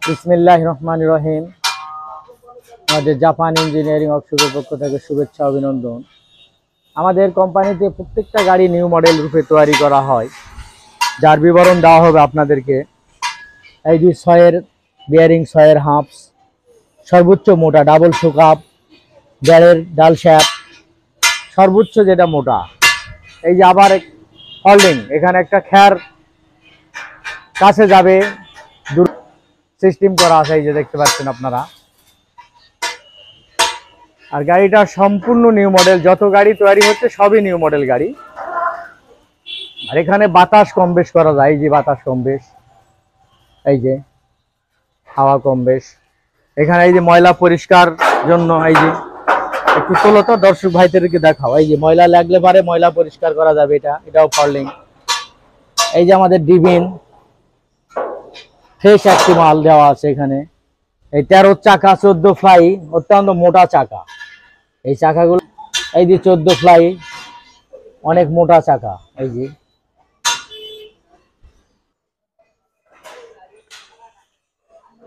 বিসমিল্লাহির রহমানির রহিম। আমাদের জাপান ইঞ্জিনিয়ারিং ওয়ার্কশপের পক্ষ থেকে শুভেচ্ছা অভিনন্দন। আমাদের কোম্পানিতে প্রত্যেকটা গাড়ি নিউ মডেল রূপে তৈরি করা হয়, যার বিবরণ দেওয়া হবে আপনাদেরকে। এই যে 6-এর বিয়ারিং, 6-এর হাফস, সর্বোচ্চ মোটা ডাবল শোকআপ, ব্যারের ডাল শ্যাফট সর্বোচ্চ যেটা মোটা। এই যে আবার হোল্ডিং, এখানে একটা খ্যার কাছে যাবে সিস্টেম করা আছে, এই যে দেখতে পাচ্ছেন আপনারা। আর গাড়িটা সম্পূর্ণ নিউ মডেল, যত গাড়ি তৈরি হচ্ছে সবই নিউ মডেল গাড়ি। আর এখানে বাতাস কম বেশ করা যায়, এই যে বাতাস কম বেশ, এই যে হাওয়া কম বেশ। এখানে এই যে ময়লা পরিষ্কার জন্য, এই যে একটু তোলো তো দর্শক ভাইদেরকে দেখাও। এই যে ময়লা লাগলে পারে ময়লা পরিষ্কার করা যাবে, এটাও ফরলিং। এই যে আমাদের ডিবিন ফ্রেশ একটি মাল দেওয়া আছে এখানে। এই 13 চাকা 14 ফ্লাই, অত্যন্ত মোটা চাকা এই চাকাগুলো। এই যে 14 ফ্লাই, অনেক মোটা চাকা।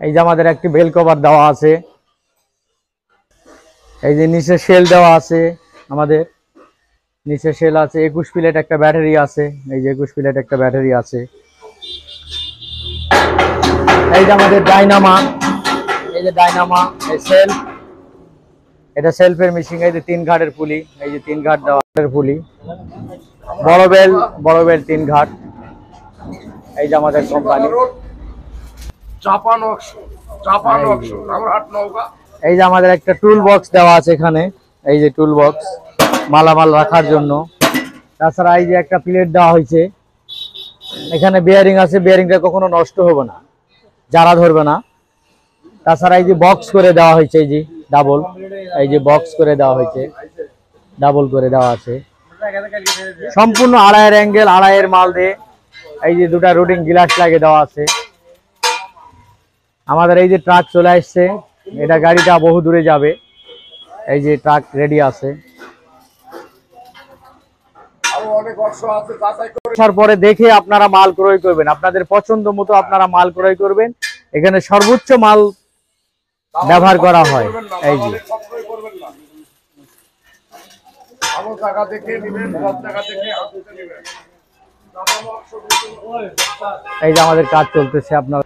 এই যে আমাদের একটি বেল কভার দেওয়া আছে। এই যে নিচে শেল দেওয়া আছে, আমাদের নিচে শেল আছে। 21 প্লেট একটা ব্যাটারি আছে, এই যে 21 প্লেট একটা ব্যাটারি আছে। এই যে আমাদের ডাইনামা, এই যে ডাইনামা, এই সেলফ, এটা সেলফের মেশিন। এই যে 3 ঘাটের পুলি, এই যে 3 ঘাট দেওয়ার পুলি, বড় বেল 3 ঘাট। এই যে আমাদের কোম্পানি এই যে আমাদের একটা টুল বক্স দেওয়া আছে এখানে। এই যে টুল বক্স মালামাল রাখার জন্য। তাছাড়া এই যে একটা প্লেট দেওয়া হয়েছে এখানে, বিয়ারিং আছে, বিয়ারিংটা কখনো নষ্ট হবে না, জারা ধরবে না। তাছাড়া এই যে বক্স করে দেওয়া হয়েছে, এই যে ডাবল, এই যে বক্স করে দেওয়া হয়েছে, ডাবল করে দেওয়া আছে। সম্পূর্ণ 2.5-এর অ্যাঙ্গেল, 2.5-এর মাল দিয়ে এই যে 2টা রুটিং গ্লাস লাগিয়ে দেওয়া আছে। আমাদের এই যে ট্রাক চলে আসছে, এটা গাড়িটা বহু দূরে যাবে। এই যে ট্রাক রেডি আছে। পরে দেখে আপনারা মাল ক্রয় করবেন, আপনাদের পছন্দ মতো আপনারা মাল ক্রয় করবেন। এখানে সর্বোচ্চ মাল ব্যবহার করা হয়। এই যে এই যে আমাদের কাজ চলতেছে আপনারা